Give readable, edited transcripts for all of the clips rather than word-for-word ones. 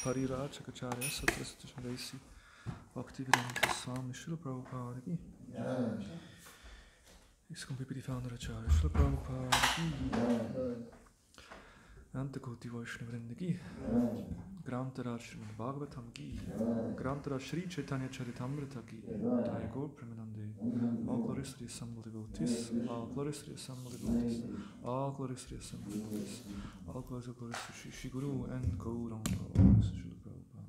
Pariračakacharya Satrasatashadesi Bhakti Vedanta Swami Srila Prabhupada ki. Is going to be the founder of Acharya Srila Prabhupada ki. Ananta Koti Vaishnava Vrinda Ki, Grantaraj Srimad Bhagavatam Ki, Grantaraj Sri Chaitanya Charitamrita Ki, Jai Gaur Premanande, all glories to the assembled devotees, all glories to the assembled devotees, all glories to the assembled devotees, all glories to Shri Guru and Gauranga, Srila Prabhupada.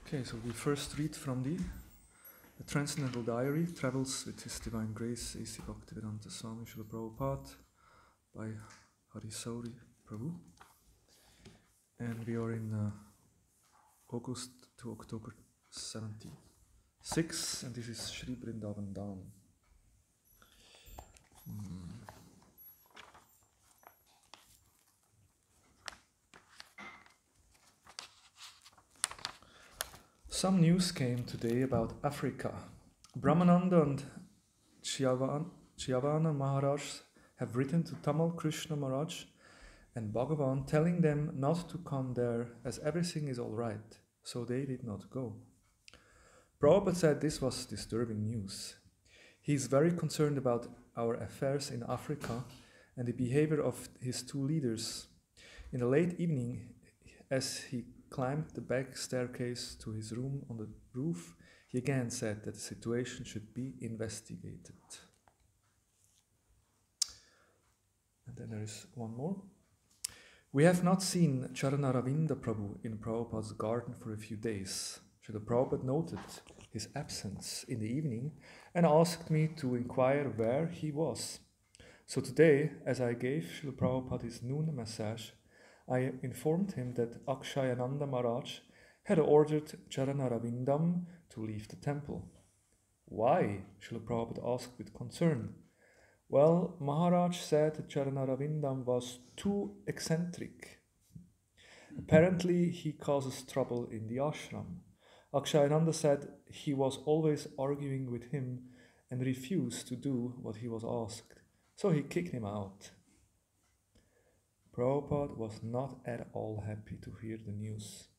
Okay, so we first read from the Transcendental Diary, Travels with His Divine Grace, A.C. Bhaktivedanta Swami Srila Prabhupada by Harisauri Prabhu. And we are in August to October 76, and this is Sri Vrindavan Dham. Some news came today about Africa. Brahmananda and Chiyavana Maharaj have written to Tamal Krishna Maharaj and Bhagavan telling them not to come there as everything is all right, so they did not go. Prabhupada said this was disturbing news. He is very concerned about our affairs in Africa and the behavior of his two leaders. In the late evening, as he climbed the back staircase to his room on the roof, he again said that the situation should be investigated. And then there is one more. We have not seen Charana-Ravinda Prabhu in Prabhupada's garden for a few days. Srila Prabhupada noted his absence in the evening and asked me to inquire where he was. So today, as I gave Srila Prabhupada his noon massage, I informed him that Akshayananda Maharaj had ordered Charana-Ravindam to leave the temple. Why? Srila Prabhupada asked with concern. Well, Maharaj said that Charana-Ravindam was too eccentric. Apparently, he causes trouble in the ashram. Akshayananda said he was always arguing with him and refused to do what he was asked, so he kicked him out. Prabhupada was not at all happy to hear the news.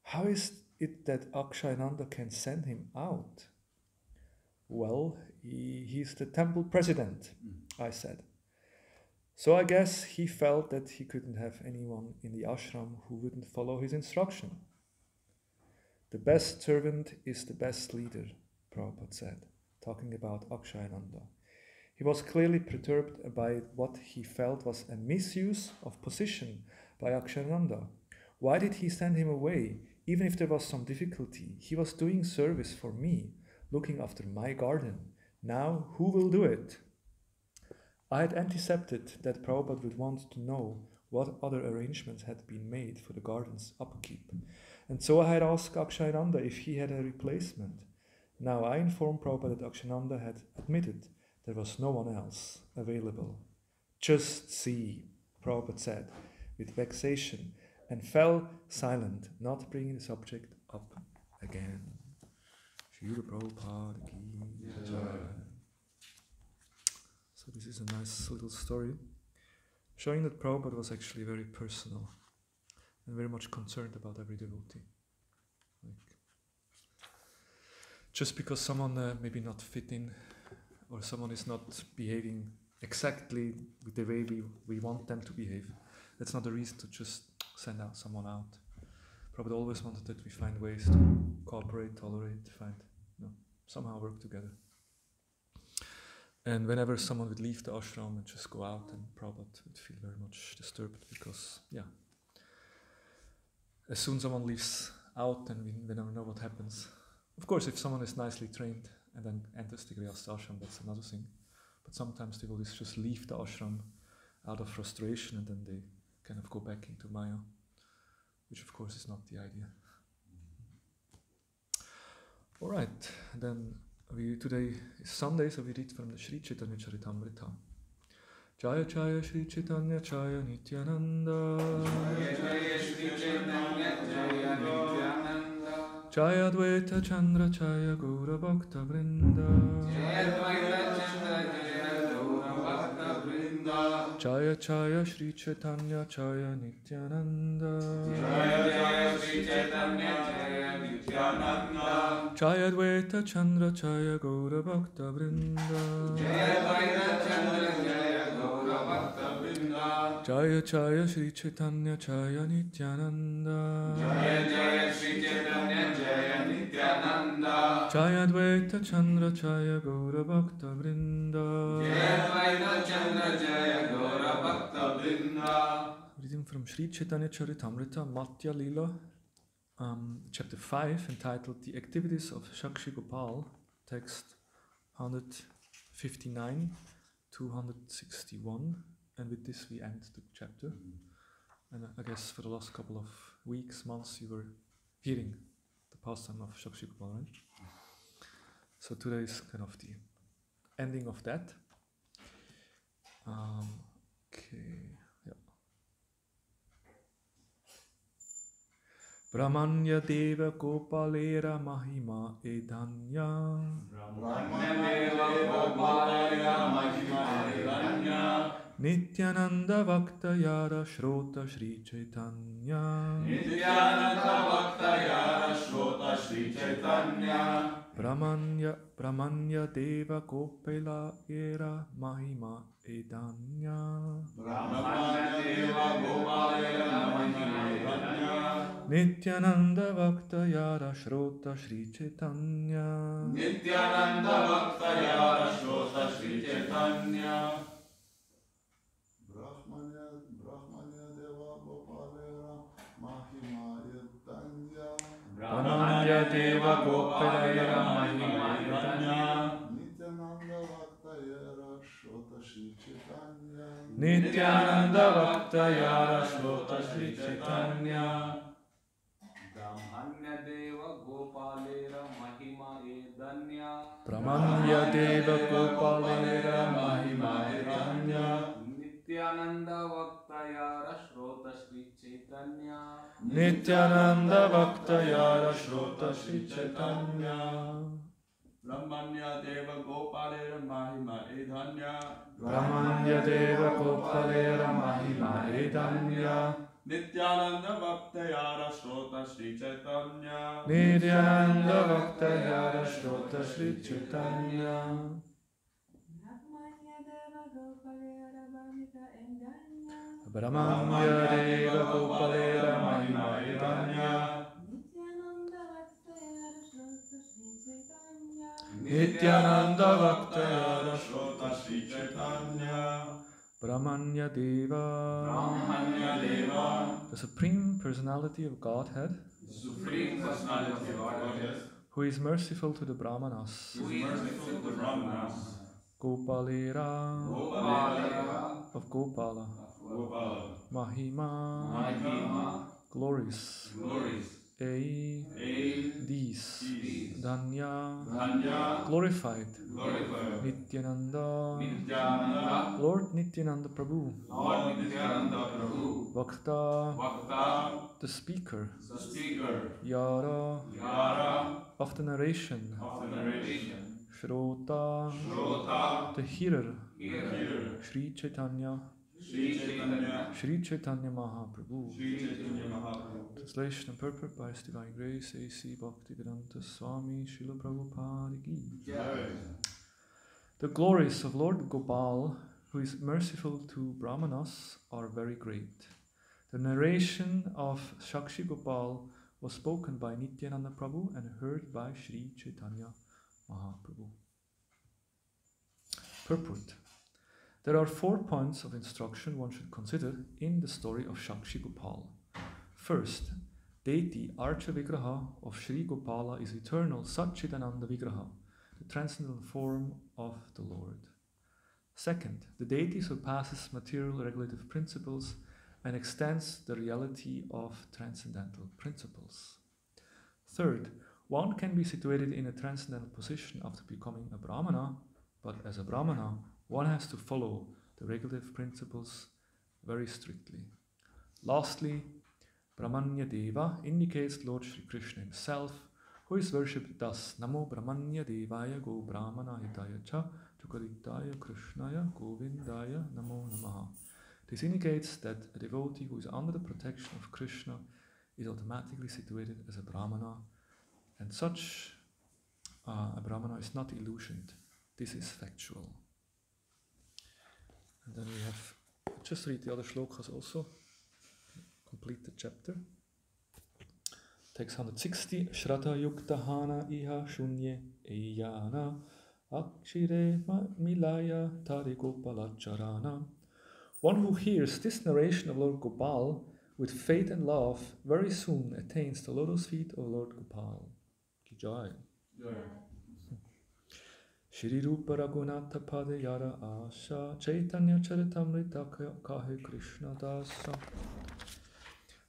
How is it that Akshayananda can send him out? Well, he's the temple president, I said. So I guess he felt that he couldn't have anyone in the ashram who wouldn't follow his instruction. The best servant is the best leader, Prabhupada said, talking about Akshayananda. He was clearly perturbed by what he felt was a misuse of position by Akshayananda. Why did he send him away, even if there was some difficulty? He was doing service for me, looking after my garden. Now, who will do it? I had anticipated that Prabhupada would want to know what other arrangements had been made for the garden's upkeep, and so I had asked Akshayananda if he had a replacement. Now I informed Prabhupada that Akshayananda had admitted there was no one else available. Just see, Prabhupada said, with vexation, and fell silent, not bringing the subject up again. Srila Prabhupada ki jai. So this is a nice little story, showing that Prabhupada was actually very personal and very much concerned about every devotee. Just because someone maybe not fit in, or someone is not behaving exactly the way we want them to behave, that's not a reason to just send out someone out. Prabhupada always wanted that we find ways to cooperate, tolerate, somehow work together. And whenever someone would leave the ashram and just go out, and Prabhupada would feel very much disturbed because, as soon as someone leaves out, then we never know what happens. Of course, if someone is nicely trained and then enters the Grihastha ashram, that's another thing. But sometimes they will just leave the ashram out of frustration and then they kind of go back into Maya, which of course is not the idea. Alright, then today is Sunday, so we read from the Sri Chaitanya Charitamrita. Jaya Jaya Sri Chaitanya Jaya Nityananda. Jaya Jaya Sri Chaitanya Jaya Nityananda. Jaya Advaita Chandra Jaya Gaura Bhakta Vrinda. Jaya Advaita Chandra Jaya Gaura Bhakta Vrinda. Jaya Jaya Shri Chaitanya Jaya Nityananda. Jaya Jaya Shri Chaitanya Jaya Nityananda. Jaya Dvaita Chandra Jaya Gaura Bhakta Vrinda. Jaya Dvaita Chandra Jaya Gaura Bhakta Vrinda. Jaya Jaya Shri Chaitanya Jaya Nityananda. Jaya Jaya Shri Chaitanya Jaya Nityananda. Jaya Dvaita Chandra Jaya Gaura Bhakta Vrinda. Jaya Dvaita Chandra Jaya Gaura Bhakta Vrinda. Reading from Sri Chaitanya Charitamrita, Matya Lila, chapter 5, entitled The Activities of Shakshi Gopal, text 159 to 161. And with this we end the chapter. And I guess for the last couple of weeks, months, you were hearing the pastime of Shakshi Gopal, right? So today is kind of the ending of that. Okay. Brahmanya Deva Gopalera Mahima Edanya. Brahmanya Deva Gopalera Mahima Edanya. Nityananda Bhakta Yara Shrota Shri Chaitanya. Nityananda Bhakta Yara Shrota Shri Chaitanya. Brahmanya Deva Gopalera Mahima Edanya. Brahmanya Deva Gopalera Mahima Edanya. Nityananda Bhakta Yara Shrota Shri Chaitanya. Nityananda Bhakta Yara Shrota Shri Chaitanya. Brahmanya Deva Gopalera Mahima Edanya. Nityananda Bhakta Yara Shrota Shri Chaitanya. Nityananda Bhakta Yara Shrota Shri Chaitanya. Brahmanya Deva Gopalera Mahima Edanya. Brahmanya Deva Gopalera Mahima Edanya. Nityananda Bhakta Yara Shrota Shri Chaitanya. Nityananda Bhakta Yara Shrota Shri Chaitanya. Brahmanya Deva Gopalera Mahima Edanya. Brahmanya Deva Gopalera Mahima Edanya. Nityananda Bhakta Yara Shrota Shri Chaitanya. Nityananda Bhakta Yara Shrota Shri Chaitanya. Brahmanya Deva Gopalera Mahima Edanya. Nityananda Bhakta Yara Shrota Shri Chaitanya. Brahmanya Deva. Brahmanya Deva. The Supreme Personality of Godhead, The Supreme Personality of Godhead. who is merciful to the Brahmanas. Who is merciful to Brahmanas. Gopalera Gopalera. of Gopala. Gopala. Mahima. Mahima. Glories. Glories. These. These. Dhanya. Dhanya. Glorified. Glorified. Nityananda. Nityananda. Lord Nityananda Prabhu. Lord Nityananda Prabhu. Bhakta. Bhakta. The speaker. The speaker. Yara. Yara. Of the narration. Of the narration. Shrota. Shrota. The hearer. Hearer. Shri Chaitanya. Shri Chaitanya. Shri Chaitanya Mahaprabhu. Shri Chaitanya Mahaprabhu. Translation and purport by His Divine Grace, A.C. Bhaktivedanta Swami Srila Prabhupada Ki. Jai. The glories of Lord Gopal, who is merciful to Brahmanas, are very great. The narration of Shakshi Gopal was spoken by Nityananda Prabhu and heard by Shri Chaitanya Mahaprabhu. Purport. There are 4 points of instruction one should consider in the story of Shakshi Gopal. First, deity Archa Vigraha of Sri Gopala is eternal Satchidananda Vigraha, the transcendental form of the Lord. Second, the deity surpasses material regulative principles and extends the reality of transcendental principles. Third, one can be situated in a transcendental position after becoming a Brahmana, but as a Brahmana, one has to follow the regulative principles very strictly. Lastly, Brahmanya Deva indicates Lord Sri Krishna himself, who who is worshipped thus: Namo Brahmanya Devaya Go Brahmana Hitaya Cha Chukaritaya Krishnaya Govindaya Namo Namaha. This indicates that a devotee who is under the protection of Krishna is automatically situated as a Brahmana, and such a Brahmana is not illusioned. This is factual. And then we have, just read the other shlokas also, complete the chapter. Text 160, Shraddha Yukta Hana Iha Shunye Eyana Akshire Milaya Tari Gopalacharana. One who hears this narration of Lord Gopal with faith and love very soon attains the lotus feet of Lord Gopal. Ki jai. Shri Rupa Raghunatha Padayara Asha Chaitanya Charitamrita Kahe Krishna Dasa.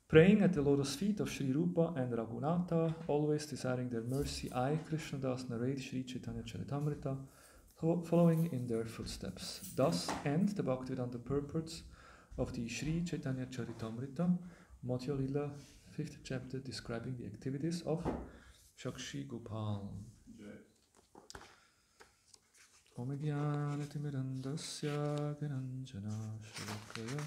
Praying at the lotus feet of Shri Rupa and Raghunatha, always desiring their mercy, I, Krishna Das, narrate Shri Chaitanya Charitamrita, following in their footsteps. Thus end the Bhaktivedanta purports of the Shri Chaitanya Charitamrita, Madhya Lila, 5th chapter, describing the activities of Shakshi Gopal. Om Jnanatimirandasya Viranjana Shalakaya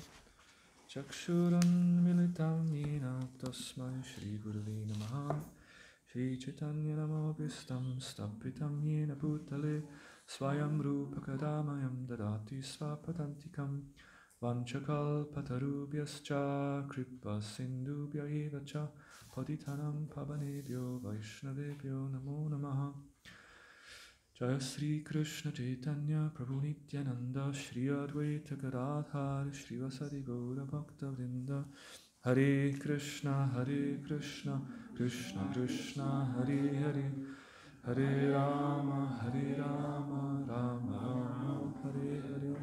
Chakshuran Militam Yena Tasmai Shri Gurave Namaha Shri Chaitanya Namavistam Stapitam Yena Bhutale Swayam Rupa Kadamayam Dadati Svapadantikam Vanchakal Patarubhyascha Kripa Sindhubhya Evacha Patitanam Pavanebhyo Vaishnavebhyo Namo Namaha. Jaya Sri Krishna Chaitanya Prabhu Nityananda Shri Advaita Gadadhar Shri Vasadi Gaura Bhakta Vrinda Hare Krishna Krishna Krishna Hare Hare Hare Rama Rama Rama Hare Hare.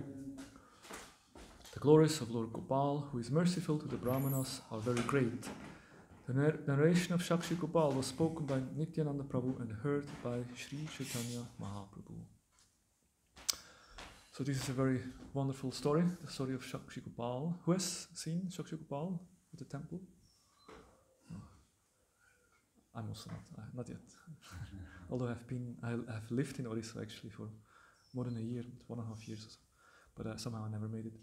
The glories of Lord Gopal, who is merciful to the Brahmanas, are very great. The narration of Shakshi Gopal was spoken by Nityananda Prabhu and heard by Sri Chaitanya Mahaprabhu. So this is a very wonderful story, the story of Shakshi Gopal. Who has seen Shakshi Gopal at the temple? No. I'm also not yet. Although I have lived in Orissa actually for more than a year, 1.5 years or so. But somehow I never made it.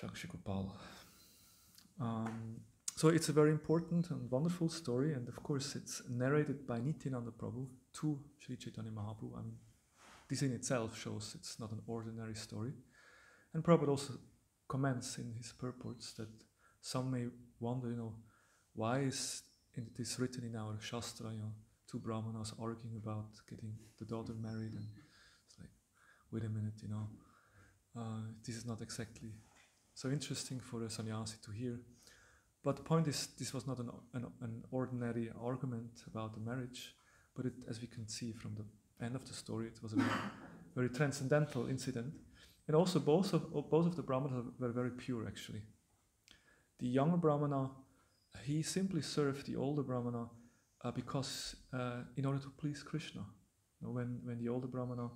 Shakshi Gopal. So it's a very important and wonderful story, and of course it's narrated by Nityananda Prabhu to Sri Chaitanya Mahaprabhu. I mean, this in itself shows it's not an ordinary story. And Prabhupada also comments in his purports that some may wonder, why is this written in our Shastra, two Brahmanas arguing about getting the daughter married, and it's like, wait a minute, this is not exactly so interesting for a sannyasi to hear. But the point is, this was not an ordinary argument about the marriage, but as we can see from the end of the story, it was a very transcendental incident. And also both of the Brahmanas were very pure, actually. The younger Brahmana, he simply served the older Brahmana because in order to please Krishna. When the older Brahmana,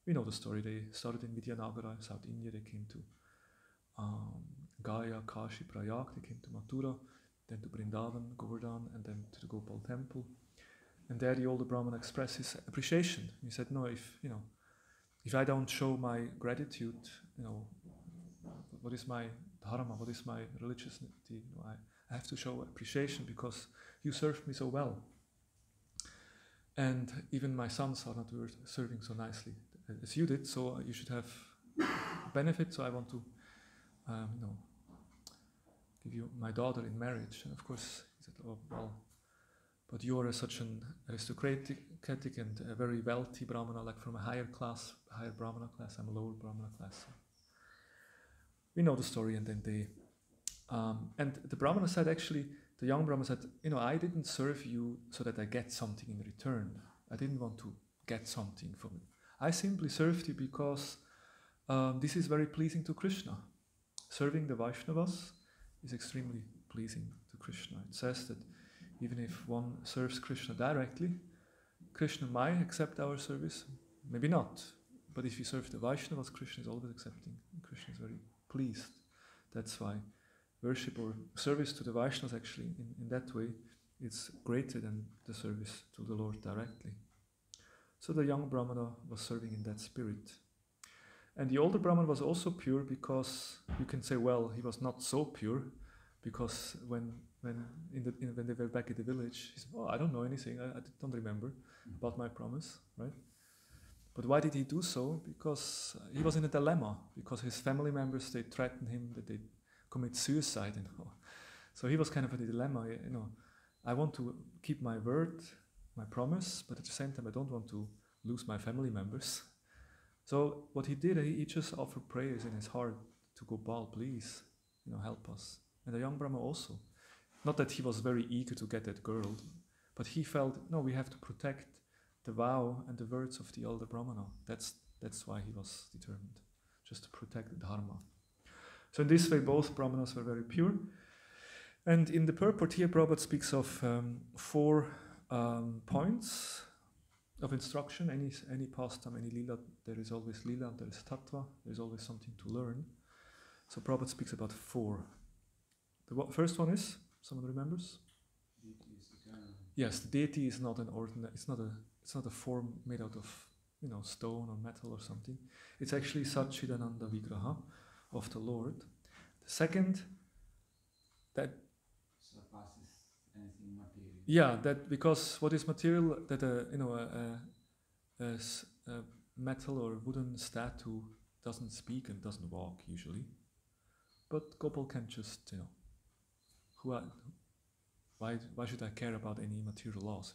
we know the story, they started in Vidyanagara, South India, they came to Gaya, Kashi, Prayag, they came to Mathura, then to Vrindavan, Govardhan, and then to the Gopal temple. And there the older Brahmana expressed his appreciation. He said, no, if I don't show my gratitude, what is my dharma, what is my religiousness? I have to show appreciation because you served me so well. And even my sons are not serving so nicely as you did, so you should have benefit, so I want to give you my daughter in marriage. And of course, he said, oh, well, but you are such an aristocratic and a very wealthy Brahmana, like from a higher Brahmana class, I'm a lower Brahmana class. We know the story, and then and the Brahmana said, actually, the young Brahmana said, I didn't serve you so that I get something in return. I didn't want to get something from it. I simply served you because this is very pleasing to Krishna. Serving the Vaishnavas is extremely pleasing to Krishna. It says that even if one serves Krishna directly, Krishna might accept our service, maybe not. But if you serve the Vaishnavas, Krishna is always accepting. Krishna is very pleased. That's why worship or service to the Vaishnavas actually in that way it's greater than the service to the Lord directly. So the young Brahmana was serving in that spirit. And the older Brahman was also pure because you can say, well, he was not so pure because when they were back at the village, he said, oh, I don't know anything, I don't remember about my promise, right? But why did he do so? Because he was in a dilemma, because his family members, they threatened him that they commit suicide, So he was kind of in a dilemma, I want to keep my word, my promise, but at the same time I don't want to lose my family members. So what he did, he just offered prayers in his heart to Gopal, please, help us. And the young Brahma also. Not that he was very eager to get that girl, but he felt, no, we have to protect the vow and the words of the elder Brahmana. That's why he was determined, just to protect the dharma. So in this way, both Brahmanas were very pure. And in the purport here, Prabhupada speaks of 4 points of instruction. Any pastime, any lila, there is always lila, there is tattva, there is always something to learn. So Prabhupada speaks about 4. The first one is, someone remembers? Yes, the deity is not an ordinary. It's not a form made out of stone or metal or something. It's actually Satchidananda Vigraha of the Lord. The second, that surpasses anything material. Yeah, that because what is material, that a metal or wooden statue doesn't speak and doesn't walk usually, but Gopal can just why should I care about any material laws?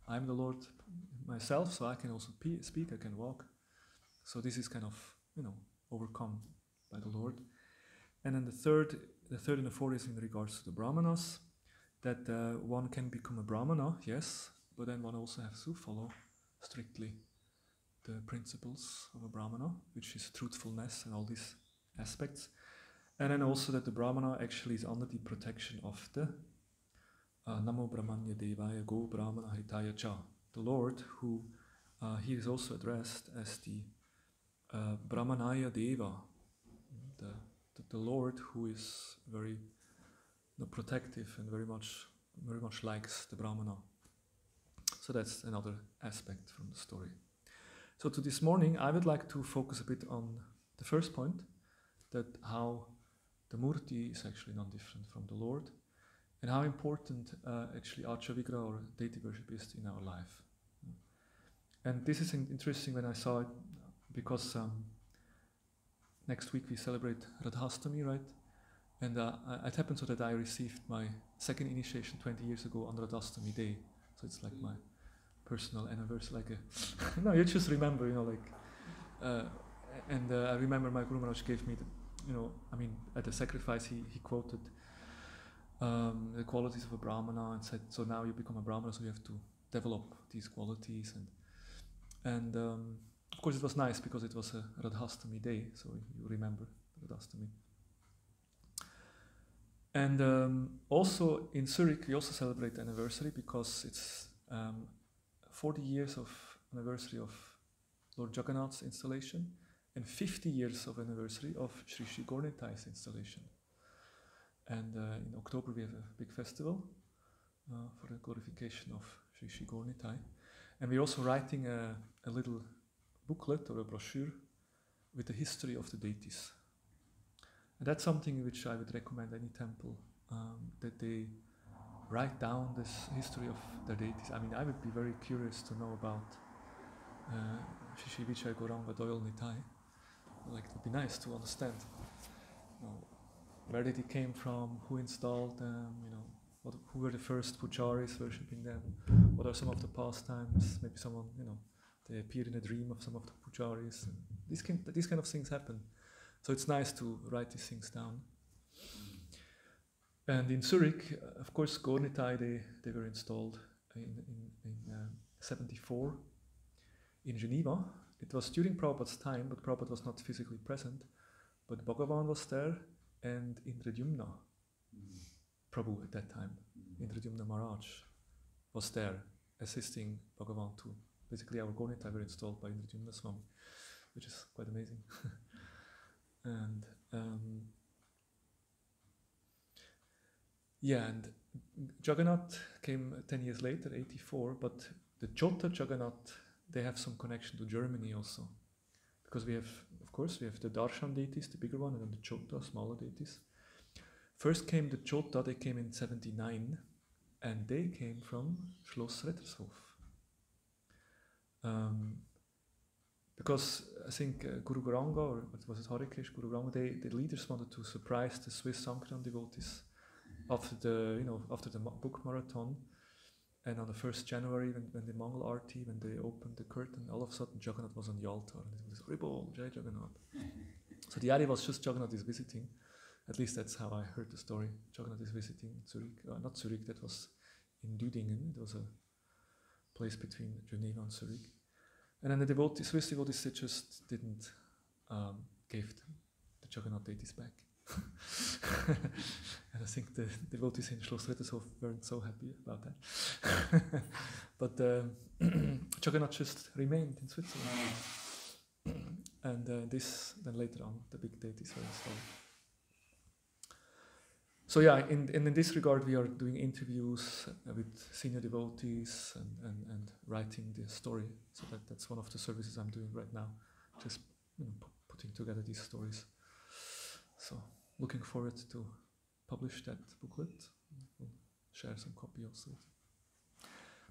I'm the Lord myself, so I can also speak, I can walk. So this is kind of overcome by the Lord. And then the third and the fourth is in regards to the Brahmanas, that one can become a Brahmana, yes, but then one also has to follow strictly the principles of a Brahmana, which is truthfulness and all these aspects. And then also that the Brahmana actually is under the protection of the Namo Brahmanya Devaya Go Brahmana Hitaya Cha, the Lord, who he is also addressed as the Brahmanaya Deva, the Lord who is very protective and very much likes the Brahmana. So that's another aspect from the story. So to this morning, I would like to focus a bit on the first point, that how the Murti is actually not different from the Lord, and how important actually Archa Vigraha or deity worship is in our life. And this is interesting when I saw it, because next week we celebrate Radhastami, right? And it happened so that I received my second initiation 20 years ago on Radhastami day. So it's like my personal anniversary, like a no, you just remember, and I remember my Guru Maharaj gave me at the sacrifice he quoted the qualities of a Brahmana and said, so now you become a Brahmana, so you have to develop these qualities. And of course it was nice because it was a Radhastami day, so you remember Radhastami. And also in Zurich we also celebrate the anniversary because it's 40 years of anniversary of Lord Jagannath's installation and 50 years of anniversary of Sri Sri Gaur Nitai's installation. And in October we have a big festival for the glorification of Sri Sri Gaur Nitai. And we're also writing a little booklet or a brochure with the history of the deities. And that's something which I would recommend any temple, that they write down this history of their deities. I mean, I would be very curious to know about Shri Vichaya Gauranga Doyal Nitai. Like, it would be nice to understand, where did he came from, who installed them, who were the first pujaris worshipping them, what are some of the pastimes, maybe someone, they appear in a dream of some of the pujaris. And these kind of things happen. So it's nice to write these things down. And in Zurich, of course, Gaur Nitai, they were installed in 74. In Geneva, it was during Prabhupada's time, but Prabhupada was not physically present. But Bhagavan was there, and Indradyumna, Prabhu at that time, Indradyumna Maharaj, was there, assisting Bhagavan too. Basically, our Gaur Nitai were installed by Indradyumna Swami, which is quite amazing. And Yeah, and Jagannath came 10 years later, 84, but the Jota Jagannath, they have some connection to Germany also. Because we have, of course, we have the Darshan deities, the bigger one, and then the Jota, smaller deities. First came the Jota, they came in 79, and they came from Schloss Rettershof. Because I think Guru Garanga, or was it Harikesh, Guru Garanga, the leaders wanted to surprise the Swiss Sankran devotees after the book marathon. And on the 1st January, when the Mangal Arti, when they opened the curtain, all of a sudden Jagannath was on the altar. And it was Ribol, Jai Jagannath. So the idea was just Jagannath is visiting. At least that's how I heard the story. Jagannath is visiting Zurich. Not Zurich, that was in Düdingen. It was a place between Geneva and Zurich. And then the Swiss devotees, they just didn't give the Jagannath deities back. And I think the devotees in Schloss Rettershof weren't so happy about that. But Jagannath just remained in Switzerland. And this, then later on, the big deities were installed. So yeah, in this regard, we are doing interviews with senior devotees and writing the story. So that's one of the services I'm doing right now, just putting together these stories. So looking forward to publish that booklet. We'll share some copy also.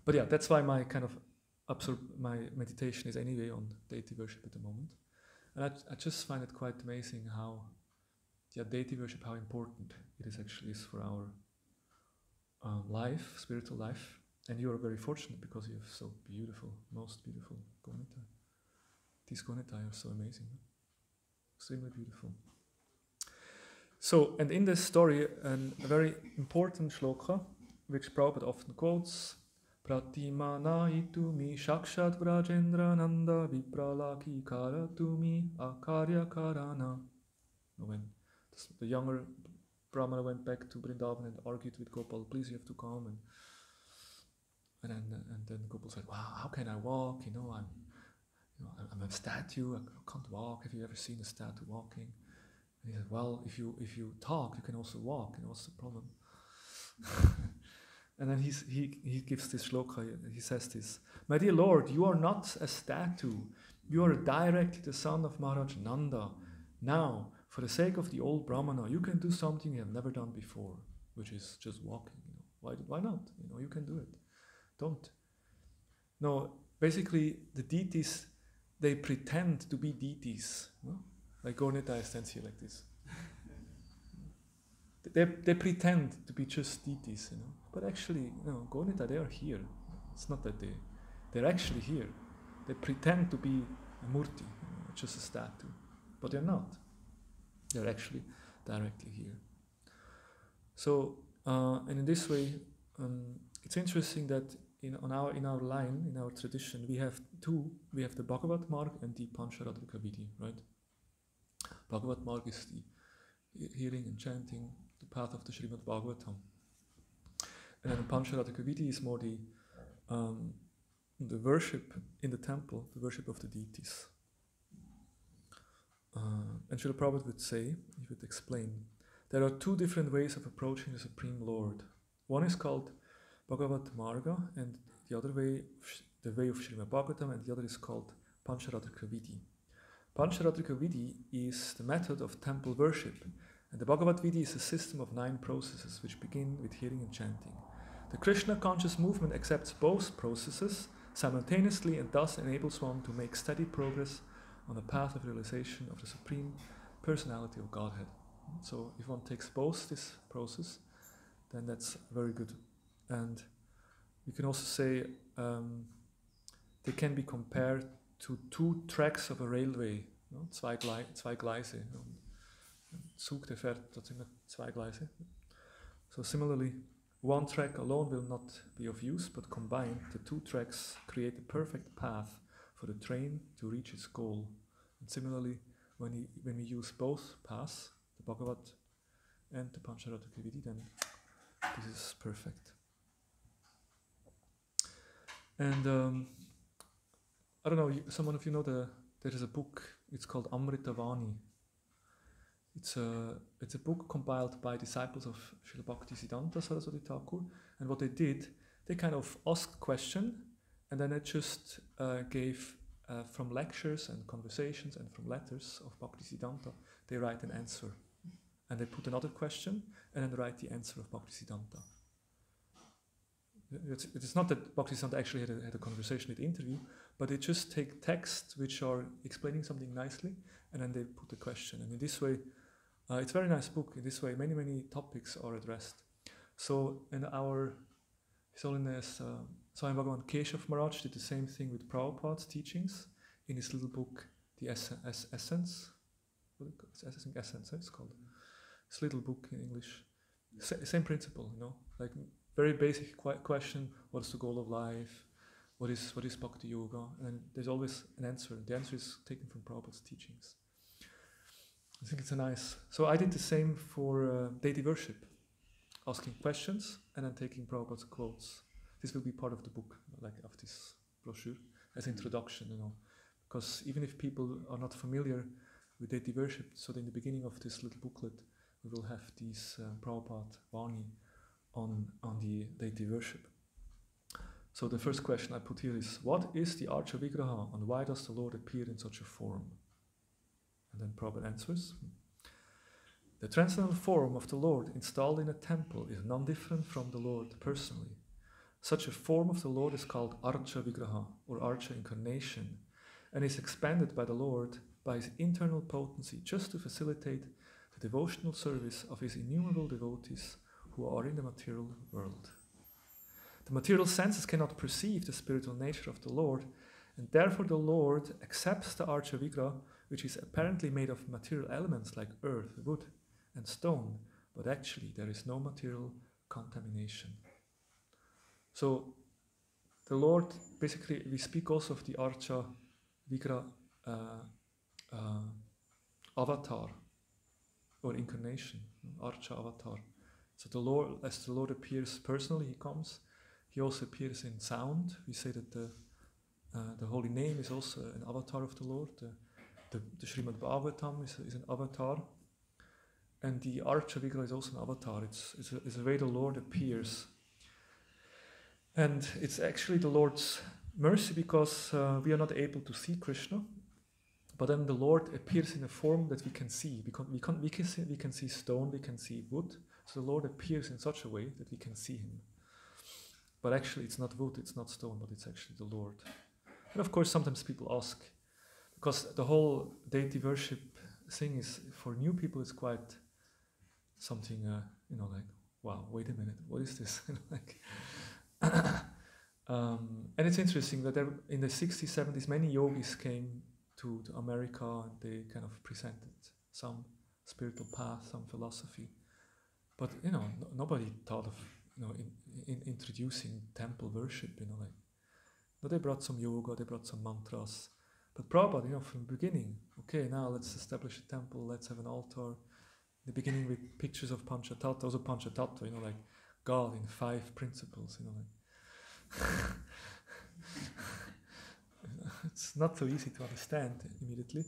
But yeah, that's why my kind of my meditation is anyway on deity worship at the moment. And I just find it quite amazing how deity worship, how important it is actually is for our life, spiritual life. And you are very fortunate because you have so beautiful, most beautiful Gonitai. These Gonitai are so amazing. Extremely beautiful. So, and in this story, a very important shloka, which Prabhupada often quotes, Pratimana itumi shakshat vrajendra nanda vipralaki karatumi akarya karana. When the younger Brahmana went back to Vrindavan and argued with Gopal, please you have to come, and then Gopal said, wow, how can I walk? I'm a statue, I can't walk. Have you ever seen a statue walking? And he said, well, if you talk, you can also walk. What's the problem? And then he gives this shloka. He says this: my dear Lord, you are not a statue. You are directly the son of Maharaj Nanda. Now, for the sake of the old Brahmana, you can do something you have never done before, which is just walking. Why not? You can do it. Don't. No, basically the deities, they pretend to be deities. No? Like Gauradesh stands here like this. They pretend to be just deities, But actually, Gauradesh, they are here. It's not that they're actually here. They pretend to be a murti, just a statue, but they're not. They're actually directly here. So, and in this way, it's interesting that in our line, in our tradition, we have two. We have the Bhagavat Marg and the Pancharadrika Vidhi, right? Bhagavat Marg is the hearing and chanting, the path of the Srimad Bhagavatam. And then the Pancharadrika Vidhi is more the worship in the temple, the worship of the deities. And Srila Prabhupada would say, he would explain, there are two different ways of approaching the Supreme Lord. One is called Bhagavat Marga, and the other way, the way of Srimad Bhagavatam, and the other is called Pancharadrika Vidhi. Pancharadrika Vidhi is the method of temple worship, and the Bhagavat Vidhi is a system of 9 processes which begin with hearing and chanting. The Krishna conscious movement accepts both processes simultaneously and thus enables one to make steady progress on the path of realization of the Supreme Personality of Godhead. So if one takes both this process, then that's very good. And you can also say they can be compared to 2 tracks of a railway. Zwei Gleise. Zug, der fährt, das sind 2 Gleise. So similarly, one track alone will not be of use, but combined, the 2 tracks create a perfect path for the train to reach its goal. And similarly, when we use both paths, the Bhagavat and the Pancharadrika Vidhi, then this is perfect. And I don't know, some of you know there is a book, it's called Amritavani. It's a book compiled by disciples of Srila Bhakti Siddhanta Saraswati Thakur, and what they did, they kind of asked question, and then they just gave from lectures and conversations and from letters of Bhakti Siddhanta, they write an answer, and they put another question, and then write the answer of Bhakti Siddhanta. It's not that Bhakti Siddhanta actually had a conversation, an interview, but they just take texts which are explaining something nicely, and then they put a question. And in this way, it's a very nice book. In this way, many topics are addressed. So in our His Holiness Swami Bhagavan Keshav Maharaj did the same thing with Prabhupada's teachings in his little book, The Essence. What is it called? I think Essence, it's called. This little book in English. Same principle, like very basic question: what is the goal of life? What is Bhakti Yoga? And there's always an answer. The answer is taken from Prabhupada's teachings. I think it's a nice. So I did the same for deity worship, asking questions and then taking Prabhupada's quotes. This will be part of the book, like of this brochure, as introduction, because even if people are not familiar with deity worship, so in the beginning of this little booklet, we will have these Prabhupada Vani on the deity worship. So the first question I put here is, what is the Archa Vigraha and why does the Lord appear in such a form? And then Prabhupada answers, the transcendental form of the Lord installed in a temple is non-different from the Lord personally. Such a form of the Lord is called Archa Vigraha, or Archa Incarnation, and is expanded by the Lord by his internal potency just to facilitate the devotional service of his innumerable devotees who are in the material world. The material senses cannot perceive the spiritual nature of the Lord, and therefore the Lord accepts the Archa Vigraha, which is apparently made of material elements like earth, wood, and stone, but actually there is no material contamination. So the Lord, basically, we speak also of the Archa Vigraha avatar or incarnation, Archa avatar. So the Lord, as the Lord appears personally, he comes. He also appears in sound. We say that the holy name is also an avatar of the Lord. The Srimad Bhagavatam is an avatar. And the Archa Vigraha is also an avatar. It's a way the Lord appears. And it's actually the Lord's mercy because we are not able to see Krishna. But then the Lord appears in a form that we can see. Because we can see stone, we can see wood. So the Lord appears in such a way that we can see him. But actually it's not wood, it's not stone, but it's actually the Lord. And of course sometimes people ask, because the whole deity worship thing is, for new people, it's quite something, like, wow, wait a minute, what is this? And it's interesting that in the 60s, 70s, many yogis came to America and they kind of presented some spiritual path, some philosophy. But, nobody thought of, in introducing temple worship, they brought some yoga, they brought some mantras. But Prabhupada, from the beginning, okay, now let's establish a temple, let's have an altar. In the beginning with pictures of Panchatattva, also Panchatattva, like God in 5 principles, It's not so easy to understand immediately.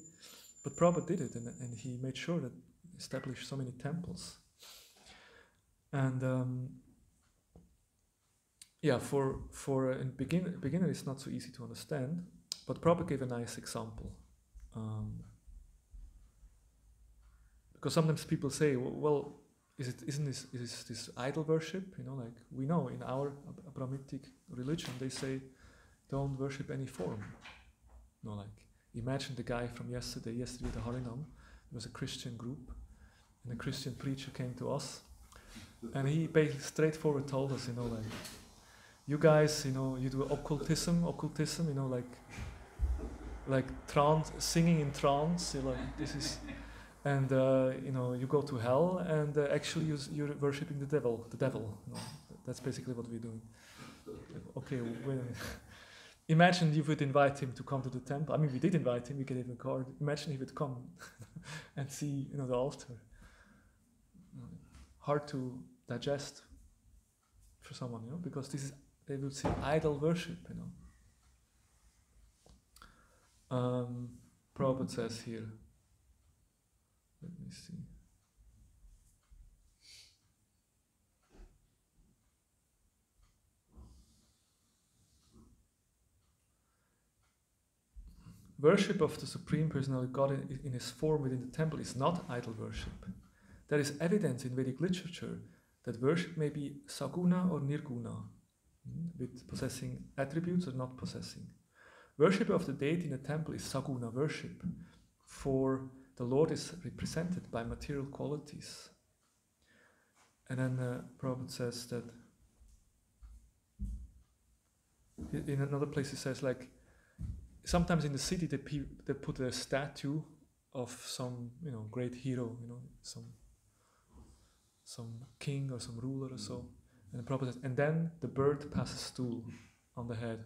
But Prabhupada did it, and he made sure that he established so many temples. And for a beginner it's not so easy to understand, but Prabhupada gave a nice example. Because sometimes people say, well, isn't this idol worship? Like we know in our Brahmitic religion they say, don't worship any form. Like imagine the guy from yesterday the Harinam. It was a Christian group, and a Christian preacher came to us. And he basically straightforward told us, like, you guys, you do occultism, like trance, singing in trance, this is, and you go to hell, and actually you're worshipping the devil. That's basically what we're doing. Okay, imagine you would invite him to come to the temple. I mean, we did invite him. We gave him a card. Imagine he would come and see, the altar. Hard to digest for someone, because they would say idol worship, Prabhupada says here, let me see. worship of the Supreme Personality of God in his form within the temple is not idol worship. There is evidence in Vedic literature that worship may be saguna or nirguna, with possessing attributes or not possessing. Worship of the deity in the temple is saguna worship, for the Lord is represented by material qualities. And then Prabhupada says that, in another place he says, like, sometimes in the city they put a statue of some, great hero, some king or some ruler or so. And the Prabhupada says, and then the bird passes stool on the head.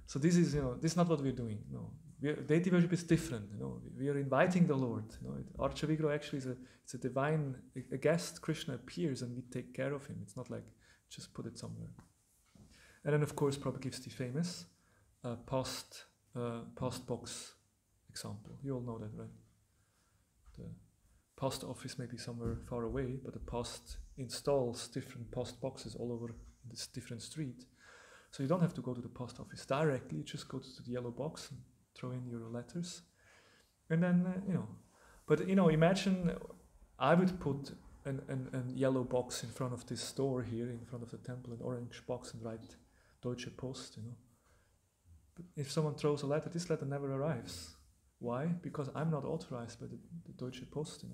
So this is not what we're doing. No, deity worship is different. We are inviting the Lord. Archa Vigraha actually it's a divine, a guest. Krishna appears and we take care of him. It's not like just put it somewhere. And then of course Prabhupada gives the famous post box example. You all know that, right? The post office may be somewhere far away, but the post installs different post boxes all over this different street. So you don't have to go to the post office directly, you just go to the yellow box and throw in your letters. And then, but imagine I would put a yellow box in front of this store here, in front of the temple, an orange box, and write Deutsche Post, But if someone throws a letter, this letter never arrives. Why? Because I'm not authorized by the Deutsche Post,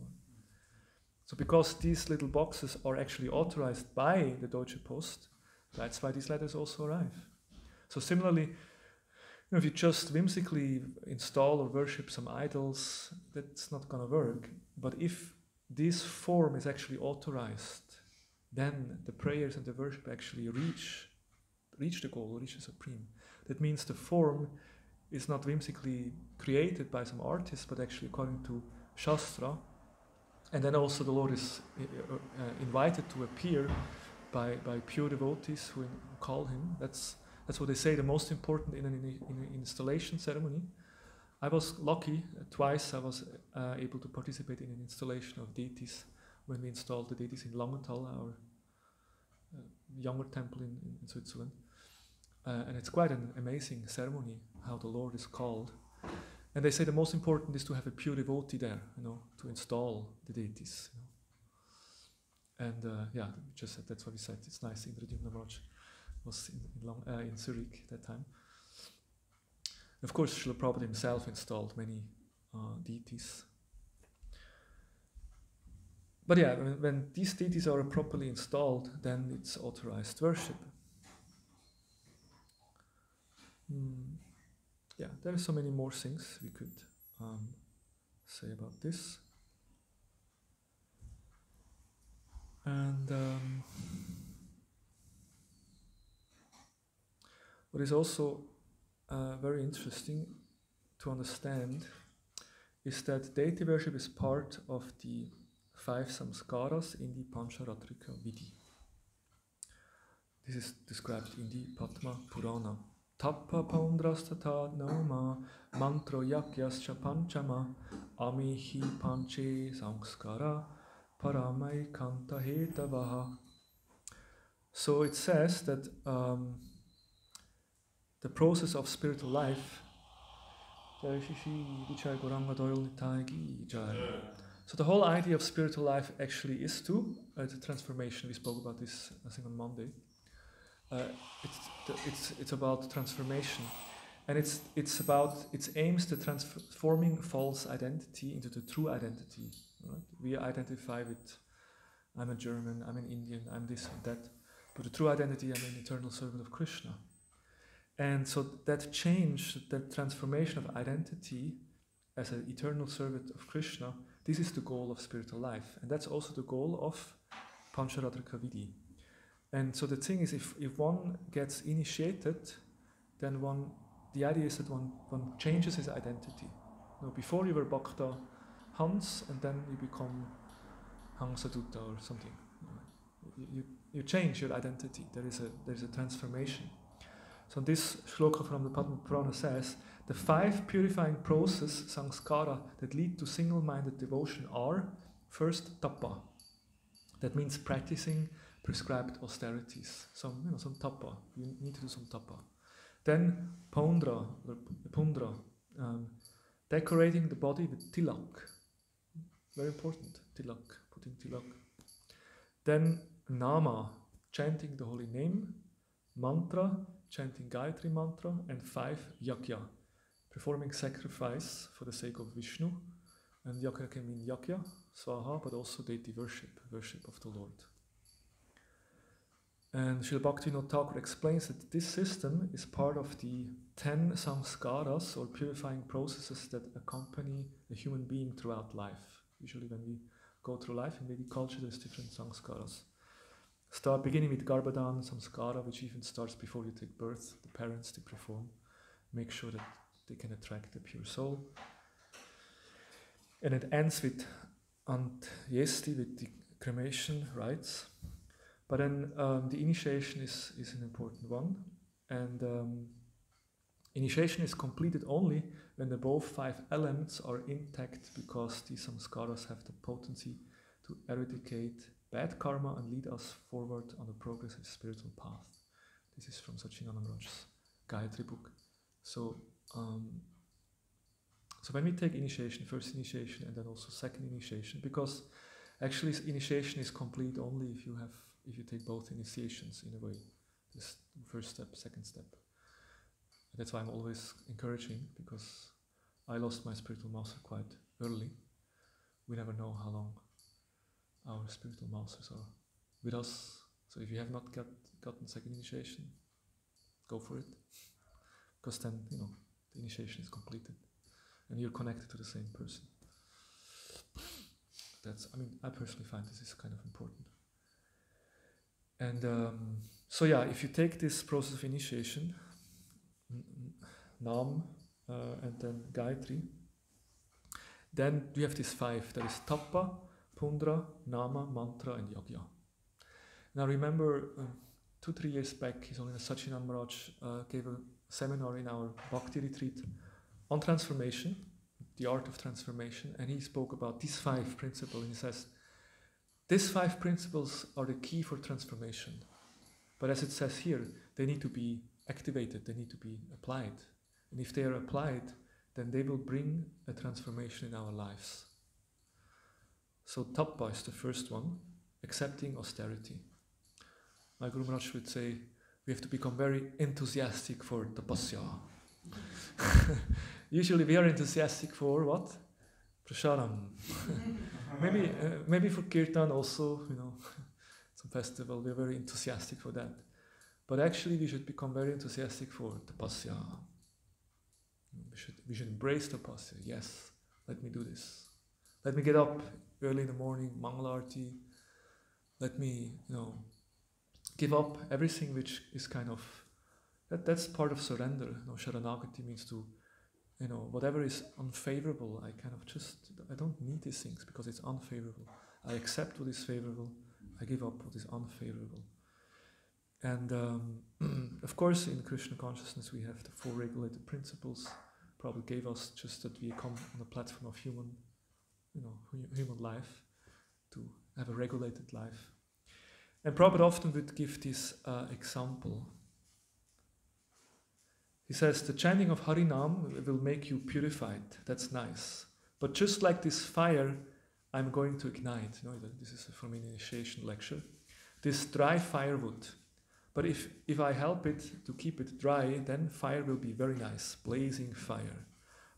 So because these little boxes are actually authorized by the Deutsche Post, that's why these letters also arrive. So similarly, if you just whimsically install or worship some idols, that's not going to work. But if this form is actually authorized, then the prayers and the worship actually reach the goal, reach the Supreme. That means the form is not whimsically created by some artist, but actually according to Shastra. And then also the Lord is invited to appear by pure devotees who call him. That's what they say the most important in an installation ceremony. I was lucky, twice I was able to participate in an installation of deities when we installed the deities in Langenthal, our younger temple in Switzerland. And it's quite an amazing ceremony, how the Lord is called. And they say the most important is to have a pure devotee there, to install the deities. And just that's what we said. It's nice. Indrajit Namaraj was in Zurich at that time. And of course, Srila Prabhupada himself installed many deities. But when these deities are properly installed, then it's authorized worship. There are so many more things we could say about this. And what is also very interesting to understand is that deity worship is part of the 5 samskaras in the Pancharatrika Vidhi. This is described in the Padma Purana. Tappa paundrastata noma mantro yakyascha panchama amihi panche samskara paramai kanta hetavaha. So it says that the process of spiritual life. So the whole idea of spiritual life actually is the transformation. We spoke about this, I think, on Monday. It's about transformation, and it aims to transforming false identity into the true identity. Right? We identify with, I'm a German, I'm an Indian, I'm this and that, but the true identity, I'm an eternal servant of Krishna. And so that change, that transformation of identity as an eternal servant of Krishna, this is the goal of spiritual life, and that's also the goal of Pancharatrika Vidhi. And so the thing is, if one gets initiated, then the idea is that one changes his identity. Before you were Bhakta Hans, and then you become Hansadutta or something. You change your identity. There is a transformation. So this shloka from the Padma Purana says, the 5 purifying process, samskara, that lead to single-minded devotion are, first, tappa. That means practicing prescribed austerities. Some tappa. You need to do some tappa. Then pundra, decorating the body with tilak. Very important, tilak, putting tilak. Then nama, chanting the holy name. Mantra, chanting Gayatri mantra. And 5, yajna, performing sacrifice for the sake of Vishnu. And yajna can mean yajna, swaha, but also deity worship of the Lord. And Srila Bhaktivinoda Thakur explains that this system is part of the 10 samskaras, or purifying processes that accompany a human being throughout life. Usually when we go through life in Vedic culture, there's different samskaras. Beginning with Garbhadan samskara, which even starts before you take birth. The parents, they perform, make sure that they can attract the pure soul. And it ends with Antyesti, with the cremation rites. But then the initiation is an important one. And initiation is completed only when the both 5 elements are intact, because these samskaras have the potency to eradicate bad karma and lead us forward on a progressive spiritual path. This is from Sachinanda Maharaj's Gayatri book. So when we take initiation, first initiation and then also second initiation, because actually initiation is complete only if you take both initiations in a way. This first step, second step. And that's why I'm always encouraging, because I lost my spiritual master quite early. We never know how long our spiritual masters are with us. So if you have not gotten second initiation, go for it. Because then, the initiation is completed. And you're connected to the same person. I personally find this is kind of important. And if you take this process of initiation, Nam, and then Gayatri, then you have these 5. There is Tappa, Pundra, Nama, Mantra, and Yajna. Now remember, 2-3 years back, His Holiness Sachinanda Maharaj gave a seminar in our Bhakti retreat on transformation, the art of transformation, and he spoke about these 5 principles, and he says, these 5 principles are the key for transformation. But as it says here, they need to be activated, they need to be applied. And if they are applied, then they will bring a transformation in our lives. So Tappa is the first one, accepting austerity. My Guru Maharaj would say, we have to become very enthusiastic for tapasya. Usually we are enthusiastic for what? Prasadam. maybe for kirtan also, some festival, we are very enthusiastic for that. But actually we should become very enthusiastic for tapasya. We should embrace tapasya. Yes, let me do this. Let me get up early in the morning, Mangalarti. Let me, give up everything which is kind of, that's part of surrender. Sharanagati means to, whatever is unfavorable, I don't need these things because it's unfavorable. I accept what is favorable, I give up what is unfavorable. And of course in Krishna consciousness we have the 4 regulated principles. Prabhu gave us just that we come on the platform of human life, to have a regulated life. And Prabhupada often would give this example. He says, the chanting of Harinam will make you purified. That's nice. But just like this fire, I'm going to ignite. This is from an initiation lecture. This dry firewood. But if I help it to keep it dry, then fire will be very nice, blazing fire.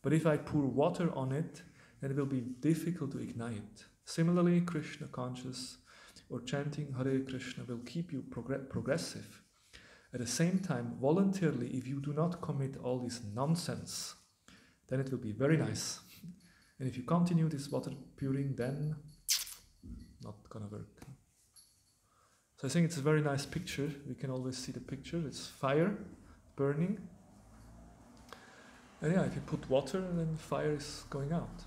But if I pour water on it, then it will be difficult to ignite. Similarly, Krishna conscious or chanting Hare Krishna will keep you progressive. At the same time, voluntarily, if you do not commit all this nonsense, then it will be very nice. And if you continue this water pouring, then not gonna work. So I think it's a very nice picture. We can always see the picture. It's fire burning. And if you put water, then fire is going out.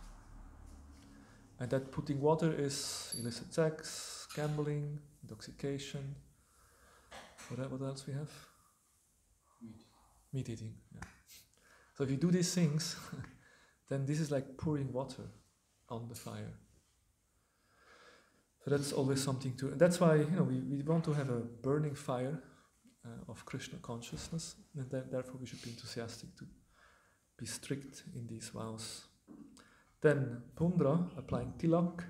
And that putting water is illicit sex, gambling, intoxication. What else we have? Meat eating. Yeah. So if you do these things, then this is like pouring water on the fire. So that's always something to. And that's why we want to have a burning fire of Krishna consciousness, and therefore we should be enthusiastic to be strict in these vows. Then Pundra, applying tilak.